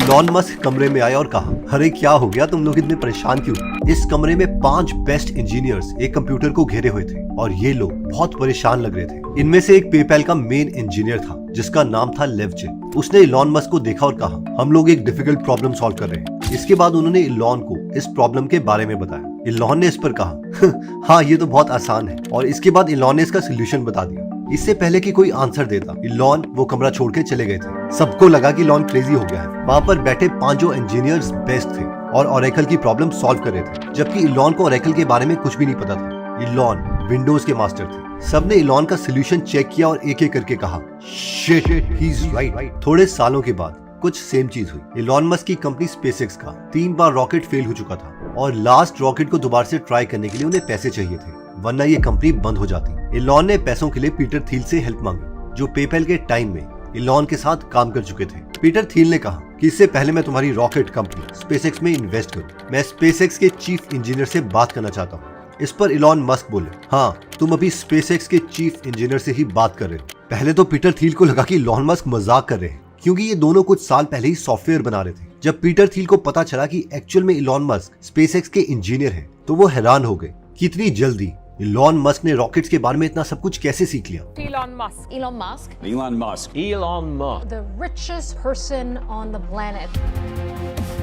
Elon Musk कमरे में आया और कहा, अरे क्या हो गया, तुम लोग इतने परेशान क्यों? इस कमरे में 5 बेस्ट इंजीनियर्स एक कंप्यूटर को घेरे हुए थे और ये लोग बहुत परेशान लग रहे थे। इनमें से एक पेपैल का मेन इंजीनियर था जिसका नाम था लेवचिन। उसने इलॉन मस्क को देखा और कहा, हम लोग एक डिफिकल्ट प्रॉब्लम सॉल्व कर रहे हैं। इसके बाद उन्होंने इलॉन को इस प्रॉब्लम के बारे में बताया। इलॉन ने इस पर कहा, हाँ ये तो बहुत आसान है, और इसके बाद इलॉन ने इसका सोल्यूशन बता दिया। इससे पहले कि कोई आंसर देता, इलॉन वो कमरा छोड़ के चले गए थे। सबको लगा कि इलॉन क्रेजी हो गया है। वहाँ पर बैठे 5 इंजीनियर्स बेस्ट थे और ओरेकल की प्रॉब्लम सॉल्व कर रहे थे, जबकि इलॉन को ओरेकल के बारे में कुछ भी नहीं पता था। इलॉन विंडोज के मास्टर थे। सबने इलॉन का सोल्यूशन चेक किया और एक एक करके कहा, शिट, ही इज राइट। थोड़े सालों के बाद कुछ सेम चीज हुई। इलॉन मस्क की कंपनी स्पेसएक्स का 3 बार रॉकेट फेल हो चुका था और लास्ट रॉकेट को दोबारा से ट्राई करने के लिए उन्हें पैसे चाहिए थे, वरना ये कंपनी बंद हो जाती। इलॉन ने पैसों के लिए पीटर थिल से हेल्प मांगी, जो पेपैल के टाइम में इलॉन के साथ काम कर चुके थे। पीटर थिल ने कहा कि इससे पहले मैं तुम्हारी रॉकेट कंपनी स्पेसएक्स में इन्वेस्ट करूं, मैं स्पेसएक्स के चीफ इंजीनियर से बात करना चाहता हूं। इस पर इलॉन मस्क बोले, हाँ तुम अभी स्पेसएक्स के चीफ इंजीनियर से ही बात कर रहे हो। पहले तो पीटर थिल को लगा कि इलॉन मस्क मजाक कर रहे हैं, क्योंकि ये दोनों कुछ साल पहले ही सॉफ्टवेयर बना रहे थे। जब पीटर थिल को पता चला कि एक्चुअल में इलॉन मस्क स्पेसएक्स के इंजीनियर हैं, तो वो हैरान हो गए कि इतनी जल्दी इलॉन मस्क ने रॉकेट्स के बारे में इतना सब कुछ कैसे सीख लिया। Elon Musk. Elon Musk, Elon Musk. Elon Musk. the richest person on the planet.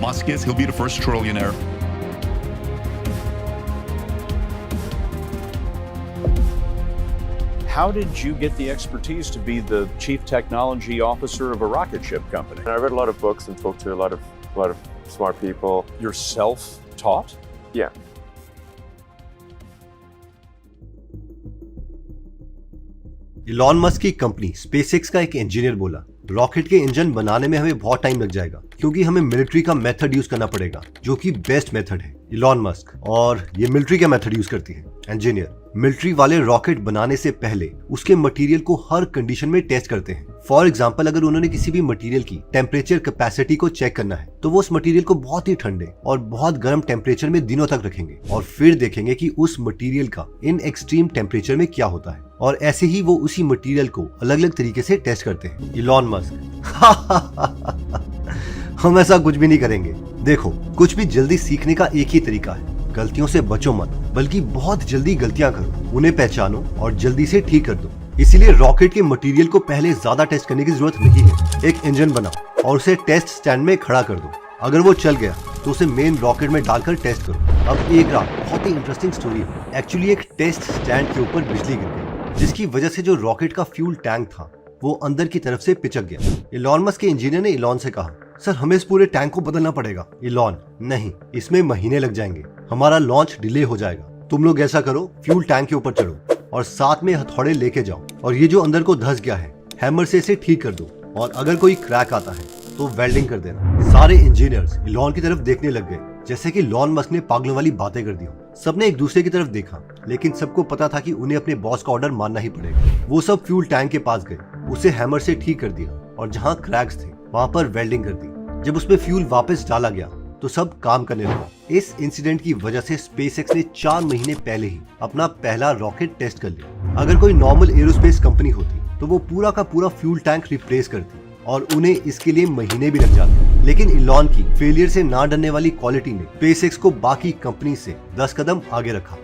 Musk is, he'll be the first trillionaire. How did you get the expertise to be the chief technology officer of a rocket ship company? I read a lot of books and spoke to a lot of smart people. You're self-taught? Yeah. Elon Musk की company SpaceX का एक engineer बोला, rocket के engine बनाने में हमें बहुत time लग जाएगा, क्योंकि हमें मिलिट्री का मेथड यूज करना पड़ेगा, जो कि बेस्ट मेथड है। इलॉन मस्क और ये मिलिट्री का मेथड यूज करती है। इंजीनियर मिलिट्री वाले रॉकेट बनाने से पहले उसके मटेरियल को हर कंडीशन में टेस्ट करते हैं। फॉर एग्जांपल, अगर उन्होंने किसी भी मटेरियल की टेम्परेचर कैपेसिटी को चेक करना है, तो वो उस मटेरियल को बहुत ही ठंडे और बहुत गर्म टेम्परेचर में दिनों तक रखेंगे और फिर देखेंगे कि उस मटेरियल का इन एक्सट्रीम टेम्परेचर में क्या होता है, और ऐसे ही वो उसी मटेरियल को अलग अलग तरीके से टेस्ट करते हैं। इलॉन मस्क हम ऐसा कुछ भी नहीं करेंगे। देखो, कुछ भी जल्दी सीखने का एक ही तरीका है, गलतियों से बचो मत, बल्कि बहुत जल्दी गलतियां करो, उन्हें पहचानो और जल्दी से ठीक कर दो। इसीलिए रॉकेट के मटेरियल को पहले ज्यादा टेस्ट करने की जरूरत नहीं है। एक इंजन बनाओ और उसे टेस्ट स्टैंड में खड़ा कर दो। अगर वो चल गया तो उसे मेन रॉकेट में डालकर टेस्ट करो। अब एक रात बहुत ही इंटरेस्टिंग स्टोरी है। एक्चुअली एक टेस्ट स्टैंड के ऊपर बिजली गिर गई, जिसकी वजह से जो रॉकेट का फ्यूल टैंक था वो अंदर की तरफ से पिचक गया। इलॉन मस्क के इंजीनियर ने इलॉन से कहा, सर हमें इस पूरे टैंक को बदलना पड़ेगा। इलॉन, नहीं, इसमें महीने लग जाएंगे, हमारा लॉन्च डिले हो जाएगा। तुम लोग ऐसा करो, फ्यूल टैंक के ऊपर चढ़ो और साथ में हथौड़े लेके जाओ, और ये जो अंदर को धंस गया है, हैमर से इसे ठीक कर दो, और अगर कोई क्रैक आता है तो वेल्डिंग कर देना। सारे इंजीनियर्स इलॉन की तरफ देखने लग गए, जैसे कि इलॉन मस्क ने पागलों वाली बातें कर दी हो। सबने एक दूसरे की तरफ देखा, लेकिन सबको पता था कि उन्हें अपने बॉस का ऑर्डर मानना ही पड़ेगा। वो सब फ्यूल टैंक के पास गए, उसे हैमर से ठीक कर दिया और जहाँ क्रैक्स थे वहाँ पर वेल्डिंग कर दी। जब उसमें फ्यूल वापस डाला गया तो सब काम करने लगा। इस इंसिडेंट की वजह से स्पेसएक्स ने 4 महीने पहले ही अपना पहला रॉकेट टेस्ट कर लिया। अगर कोई नॉर्मल एरोस्पेस कंपनी होती तो वो पूरा का पूरा फ्यूल टैंक रिप्लेस करती और उन्हें इसके लिए महीने भी लग जाते। लेकिन इलॉन की फेलियर से ना डरने वाली क्वालिटी ने स्पेसएक्स को बाकी कंपनी से 10 कदम आगे रखा।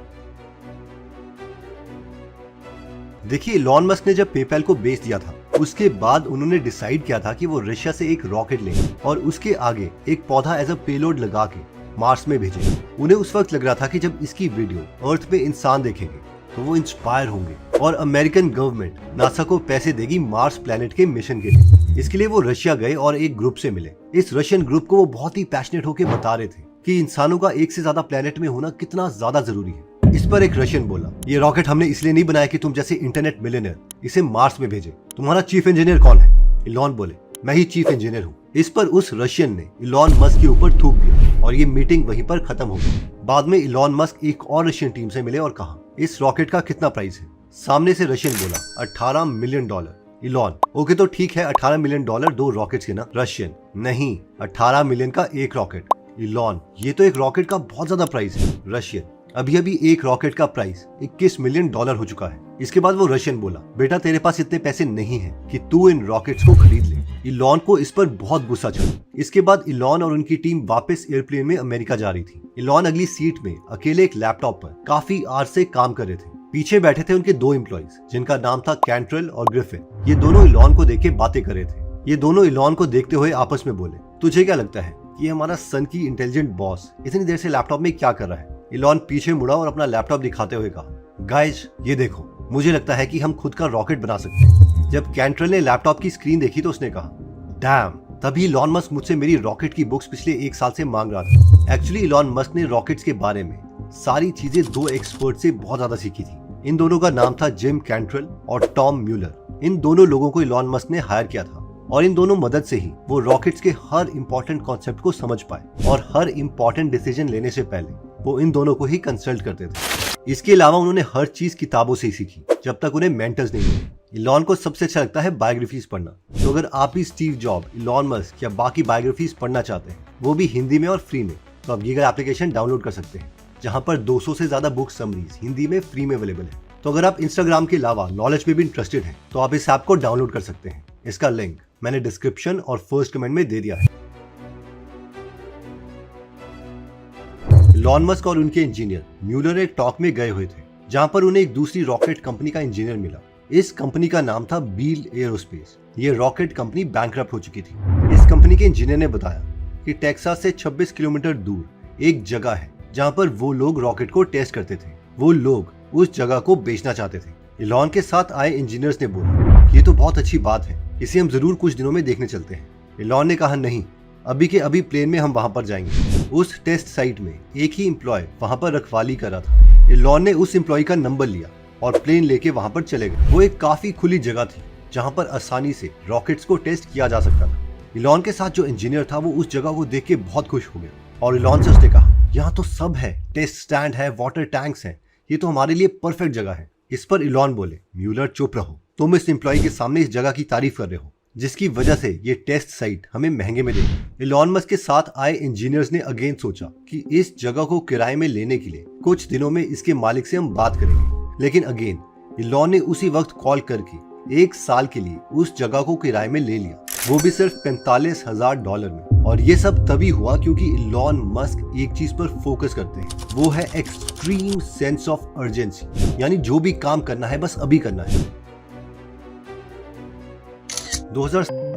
देखिए, इलॉन मस्क ने जब पेपैल को बेच दिया था, उसके बाद उन्होंने डिसाइड किया था कि वो रशिया से एक रॉकेट लेंगे और उसके आगे एक पौधा एज अ पेलोड लगा के मार्स में भेजेंगे। उन्हें उस वक्त लग रहा था कि जब इसकी वीडियो अर्थ पे इंसान देखेंगे तो वो इंस्पायर होंगे और अमेरिकन गवर्नमेंट नासा को पैसे देगी मार्स प्लेनेट के मिशन के लिए। इसके लिए वो रशिया गए और एक ग्रुप से मिले। इस रशियन ग्रुप को वो बहुत ही पैशनेट होकर बता रहे थे कि इंसानों का एक से ज्यादा प्लेनेट में होना कितना ज्यादा जरूरी है। इस पर एक रशियन बोला, ये रॉकेट हमने इसलिए नहीं बनाया कि तुम जैसे इंटरनेट मिलियनेयर इसे मार्स में भेजे। तुम्हारा चीफ इंजीनियर कौन है? इलॉन बोले, मैं ही चीफ इंजीनियर हूँ। इस पर उस रशियन ने इलॉन मस्क के ऊपर थूक दिया और ये मीटिंग वहीं पर खत्म हो गई। बाद में इलॉन मस्क एक और रशियन टीम से मिले और कहा, इस रॉकेट का कितना प्राइस है? सामने से रशियन बोला, $18 मिलियन। इलॉन, ओके तो ठीक है, $18 मिलियन 2 रॉकेट्स के ना। रशियन, नहीं, 18 मिलियन का एक रॉकेट। इलॉन, ये तो एक रॉकेट का बहुत ज्यादा प्राइस है। रशियन, अभी अभी एक रॉकेट का प्राइस $21 मिलियन हो चुका है। इसके बाद वो रशियन बोला, बेटा तेरे पास इतने पैसे नहीं है कि तू इन रॉकेट्स को खरीद ले। इलॉन को इस पर बहुत गुस्सा चढ़ा। इसके बाद इलॉन और उनकी टीम वापस एयरप्लेन में अमेरिका जा रही थी। इलॉन अगली सीट में अकेले एक लैपटॉप पर काफी आर से काम कर रहे थे। पीछे बैठे थे उनके 2 एम्प्लॉइज जिनका नाम था कैंट्रेल और ग्रिफिन। ये दोनों इलॉन को देख के बातें कर रहे थे। ये दोनों इलॉन को देखते हुए आपस में बोले, तुझे क्या लगता है कि हमारा सन की इंटेलिजेंट बॉस इतनी देर से लैपटॉप में क्या कर रहा है? इलॉन पीछे मुड़ा और अपना लैपटॉप दिखाते हुए कहा, गाइज ये देखो, मुझे लगता है कि हम खुद का रॉकेट बना सकते हैं। जब कैंट्रेल ने लैपटॉप की स्क्रीन देखी तो उसने कहा, डैम, तभी इलॉन मस्क मुझसे मेरी रॉकेट की बुक्स पिछले 1 साल से मांग रहा था। एक्चुअली इलॉन मस्क ने रॉकेट्स के बारे में सारी चीजें 2 एक्सपर्ट से बहुत ज्यादा सीखी थी। इन दोनों का नाम था जिम कैंट्रेल और टॉम म्यूलर। इन दोनों लोगों को इलॉन मस्क ने हायर किया था और इन दोनों मदद से ही वो रॉकेट्स के हर इंपॉर्टेंट कॉन्सेप्ट को समझ पाए और हर इंपॉर्टेंट डिसीजन लेने से पहले वो इन दोनों को ही कंसल्ट करते थे। इसके अलावा उन्होंने हर चीज किताबों से ही सीखी जब तक उन्हें मेंटर्स नहीं मिले। इलॉन को सबसे अच्छा लगता है बायोग्राफीज पढ़ना, तो अगर आप भी स्टीव जॉब, इलॉन मस्क या बाकी बायोग्राफीज पढ़ना चाहते हैं, वो भी हिंदी में और फ्री में, तो आप गीगल एप्लीकेशन डाउनलोड कर सकते हैं, जहां पर 200 से ज्यादा बुक समरीज हिंदी में फ्री में अवेलेबल है। तो अगर आप इंस्टाग्राम के अलावा नॉलेज में भी इंटरेस्टेड हैं, तो आप इस ऐप को डाउनलोड कर सकते हैं। इसका लिंक मैंने डिस्क्रिप्शन और फर्स्ट कमेंट में दे दिया है। इलॉन मस्क और उनके इंजीनियर म्यूलर एक टॉक में गए हुए थे, जहां पर उन्हें एक दूसरी रॉकेट कंपनी का इंजीनियर मिला। इस कंपनी का नाम था बील एरोस्पेस। ये रॉकेट कंपनी बैंकरप्ट हो चुकी थी। इस कंपनी के इंजीनियर ने बताया कि टेक्सास से 26 किलोमीटर दूर एक जगह है जहां पर वो लोग रॉकेट को टेस्ट करते थे। वो लोग उस जगह को बेचना चाहते थे। इलॉन के साथ आए इंजीनियर्स ने बोला, ये तो बहुत अच्छी बात है, इसे हम जरूर कुछ दिनों में देखने चलते हैं। इलॉन ने कहा, नहीं, अभी के अभी प्लेन में हम वहां पर जाएंगे। उस टेस्ट साइट में एक ही एम्प्लॉय वहां पर रखवाली कर रहा था। इलॉन ने उस एम्प्लॉय का नंबर लिया और प्लेन लेके वहां पर चले गए। वो एक काफी खुली जगह थी जहां पर आसानी से रॉकेट्स को टेस्ट किया जा सकता था। इलॉन के साथ जो इंजीनियर था वो उस जगह को देख के बहुत खुश हो गया और इलॉन से उसने कहा, यहाँ तो सब है, टेस्ट स्टैंड है, वाटर टैंक्स हैं, ये तो हमारे लिए परफेक्ट जगह है। इस पर इलॉन बोले, म्यूलर चुप रहो, तुम इस एम्प्लॉय के सामने इस जगह की तारीफ कर रहे हो, जिसकी वजह से ये टेस्ट साइट हमें महंगे में देगी। इलॉन मस्क के साथ आए इंजीनियर्स ने अगेन सोचा कि इस जगह को किराए में लेने के लिए कुछ दिनों में इसके मालिक से हम बात करेंगे। लेकिन अगेन इलॉन ने उसी वक्त कॉल करके 1 साल के लिए उस जगह को किराए में ले लिया, वो भी सिर्फ $45,000 में। और ये सब तभी हुआ क्योंकि इलॉन मस्क एक चीज पर फोकस करते हैं, वो है एक्सट्रीम सेंस ऑफ अर्जेंसी। यानी जो भी काम करना है बस अभी करना है। 2000 2017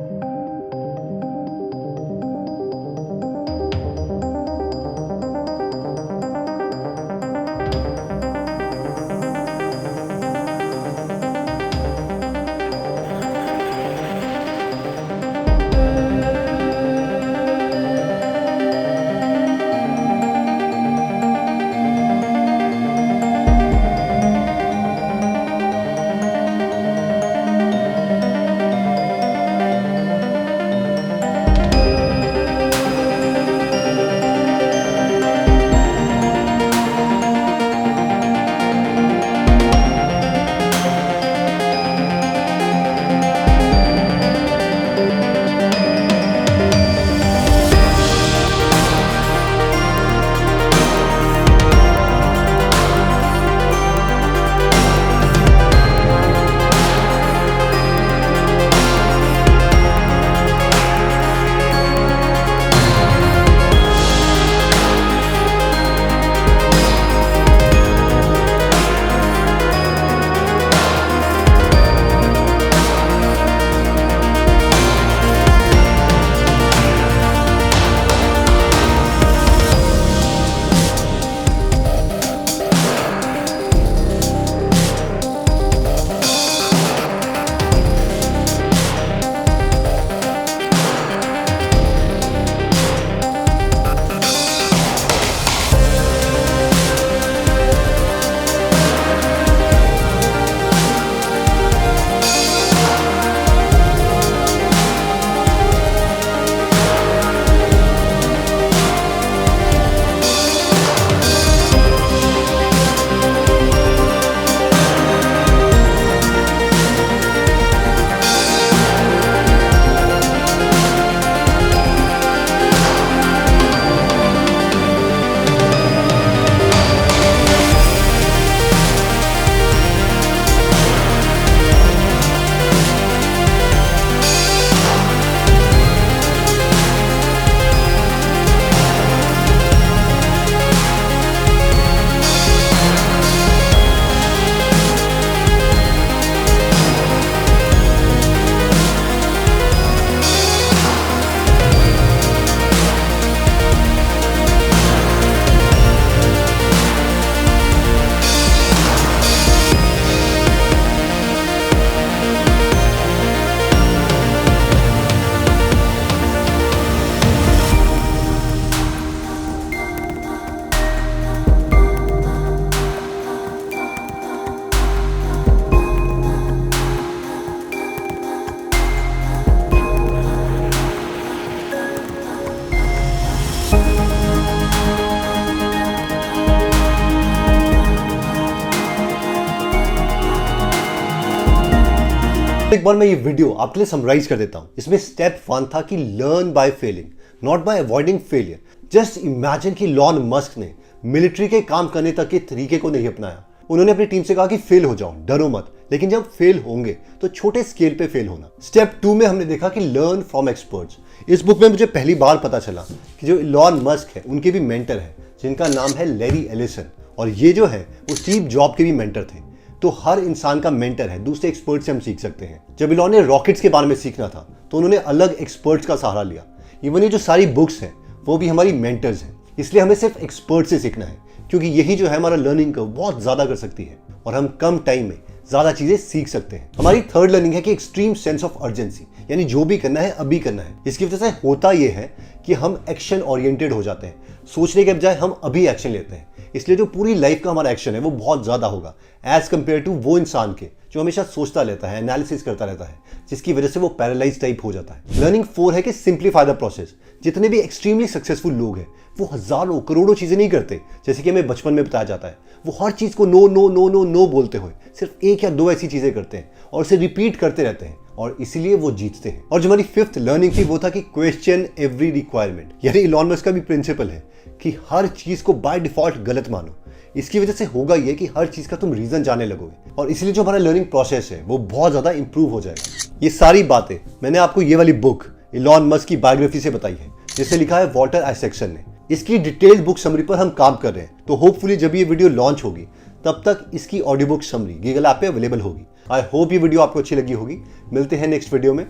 एक बार मैं ये वीडियो आपके लिए समराइज कर देता हूं। इसमें स्टेप 1 था कि learn by failing, not by avoiding failure. Just imagine कि इलॉन मस्क ने मिलिट्री के काम करने तक के तरीके को नहीं अपनाया। उन्होंने अपनी टीम से कहा कि फेल हो जाओ, डरो मत, लेकिन जब फेल होंगे तो छोटे स्केल पे फेल होना। स्टेप 2 में हमने देखा कि लर्न फ्रॉम एक्सपर्ट्स। इस बुक में मुझे पहली बार पता चला कि जो इलॉन मस्क है उनके भी मेंटर है जिनका नाम है लैरी एलिसन, और ये जो है वो स्टीव जॉब के भी मेंटर थे। तो हर इंसान का मेंटर है, दूसरे एक्सपर्ट से हम सीख सकते हैं। जब इलॉन ने रॉकेट्स के बारे में सीखना था तो उन्होंने अलग एक्सपर्ट्स का सहारा लिया। इवन ये जो सारी बुक्स हैं वो भी हमारी मेंटर्स हैं, इसलिए हमें सिर्फ एक्सपर्ट से सीखना है, क्योंकि यही जो है हमारा लर्निंग को बहुत ज्यादा कर सकती है और हम कम टाइम में ज्यादा चीजें सीख सकते हैं। हमारी थर्ड लर्निंग है कि एक्सट्रीम सेंस ऑफ अर्जेंसी, यानी जो भी करना है अभी करना है। इसकी वजह से होता यह है कि हम एक्शन ओरिएंटेड हो जाते हैं, सोचने के बजाय हम अभी एक्शन लेते हैं। इसलिए जो पूरी लाइफ का हमारा एक्शन है वो बहुत ज्यादा होगा एज कंपेयर टू वो इंसान के जो हमेशा सोचता रहता है, एनालिसिस करता रहता है, जिसकी वजह से वो पैरालाइज टाइप हो जाता है। लर्निंग 4 है कि सिंप्लीफाई द प्रोसेस। जितने भी एक्सट्रीमली सक्सेसफुल लोग हैं वो हजारों करोड़ों चीजें नहीं करते जैसे कि हमें बचपन में बताया जाता है। वो हर चीज को no no no no no बोलते हुए सिर्फ 1 या 2 ऐसी चीजें करते हैं और उसे रिपीट करते रहते हैं, और इसीलिए वो जीतते हैं। और जो हमारी 5th लर्निंग थी वो था कि क्वेश्चन एवरी रिक्वायरमेंट। यानी इलॉन मस्क का भी प्रिंसिपल है कि हर चीज को बाय डिफॉल्ट गलत मानो। इसकी वजह से होगा ये कि हर चीज का तुम रीजन जाने लगोगे, और इसलिए जो हमारा लर्निंग प्रोसेस है वो बहुत ज्यादा इंप्रूव हो जाएगा। ये सारी बातें मैंने आपको ये वाली बुक इलॉन मस्क की बायोग्राफी से बताई है, जिसे लिखा है वॉल्टर आइजैक्सन ने। इसकी डिटेल्ड बुक समरी पर हम काम कर रहे हैं, तो होपफुली जब ये वीडियो लॉन्च होगी तब तक इसकी audio book summary Google app पे अवेलेबल होगी। आई होप ये वीडियो आपको अच्छी लगी होगी। मिलते हैं नेक्स्ट वीडियो में।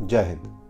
जय हिंद।